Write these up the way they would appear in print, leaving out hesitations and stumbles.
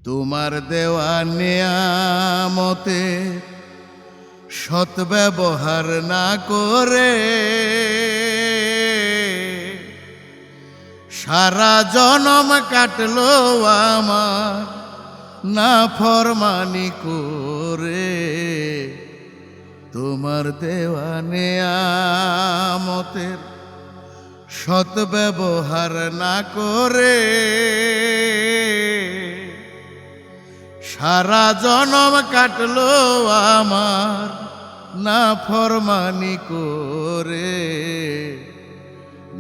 তোমার দেওয়া নেয়ামতে সৎ ব্যবহার না করে সারা জনম কাটলো আমার নাফরমানি করে। তোমার দেওয়া নেয়ামতের সৎ ব্যবহার না করে সারা জনম কাটলো আমার নাফরমানি করে,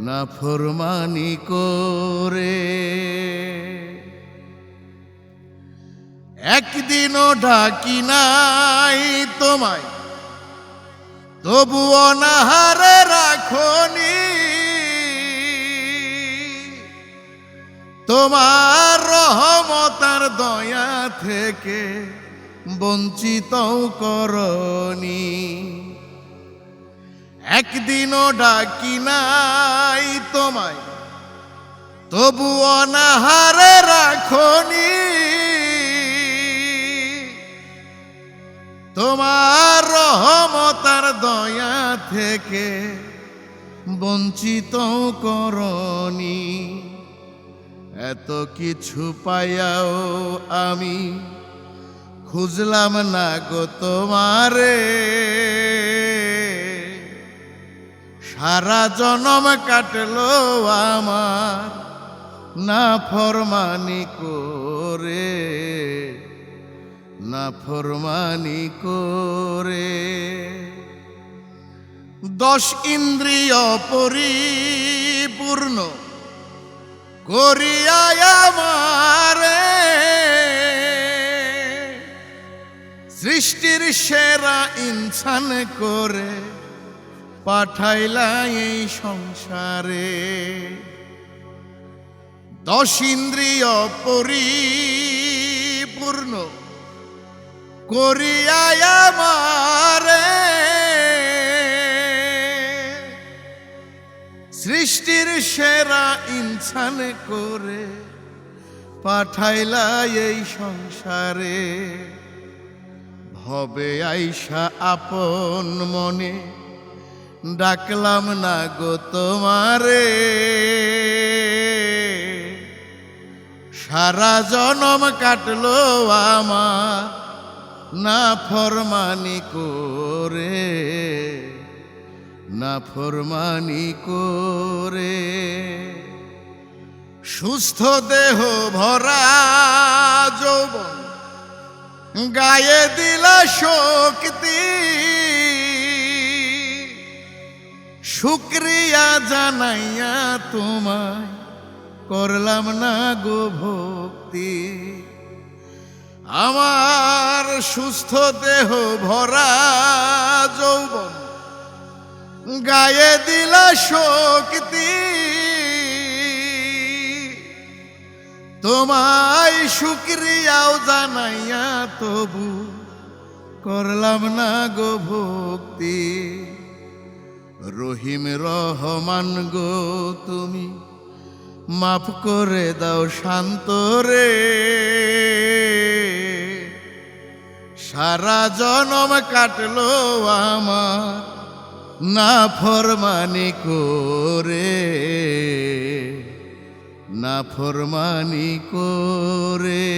নাফরমানি করে। একদিনও ডাকি নাই তোমায়, তবু অনাহারে রাখনি। তোমার রহমতার দয়া থেকে বঞ্চিত করনি। একদিনও ডাকি নাই তোমায়, তবু অনাহারে রাখনি। তোমার রহমতার দয়া থেকে বঞ্চিত করনি। এত কিছু পাইয়াও আমি খুঁজলাম না গো তোমারে, সারা জনম কাটলো আমার নাফরমানি করে, নাফরমানি করে। 10 ইন্দ্রিয় পরিপূর্ণ করিয়া আমারে সৃষ্টির সেরা ইনসান করে পাঠাইলা এই সংসারে। 10 ইন্দ্রিয় পরিপূর্ণ করিয়া আমারে সৃষ্টির সেরা ইনসান করে পাঠাইলা এই সংসারে। ভবে আইসা আপন মনে ডাকলাম না গো তোমারে, সারা জনম কাটলো আমার নাফরমানি করে, নাফরমানি করে। সুস্থ দেহ ভরা যৌবন গায়ে দিলা শক্তি, শুকরিয়া জানাইয়া তোমায় করলাম না গো ভক্তি। আমার সুস্থ দেহ ভরা যৌবন গায়ে দিলা শক্তি, তোমায় শুকরিয়াও জানাইয়া তবু করলাম না গো ভক্তি। রহিম রহমান গো তুমি মাফ করে দাও শান্ত রে, সারা জনম কাটলো আমার নাফরমানি করে, নাফরমানি করে।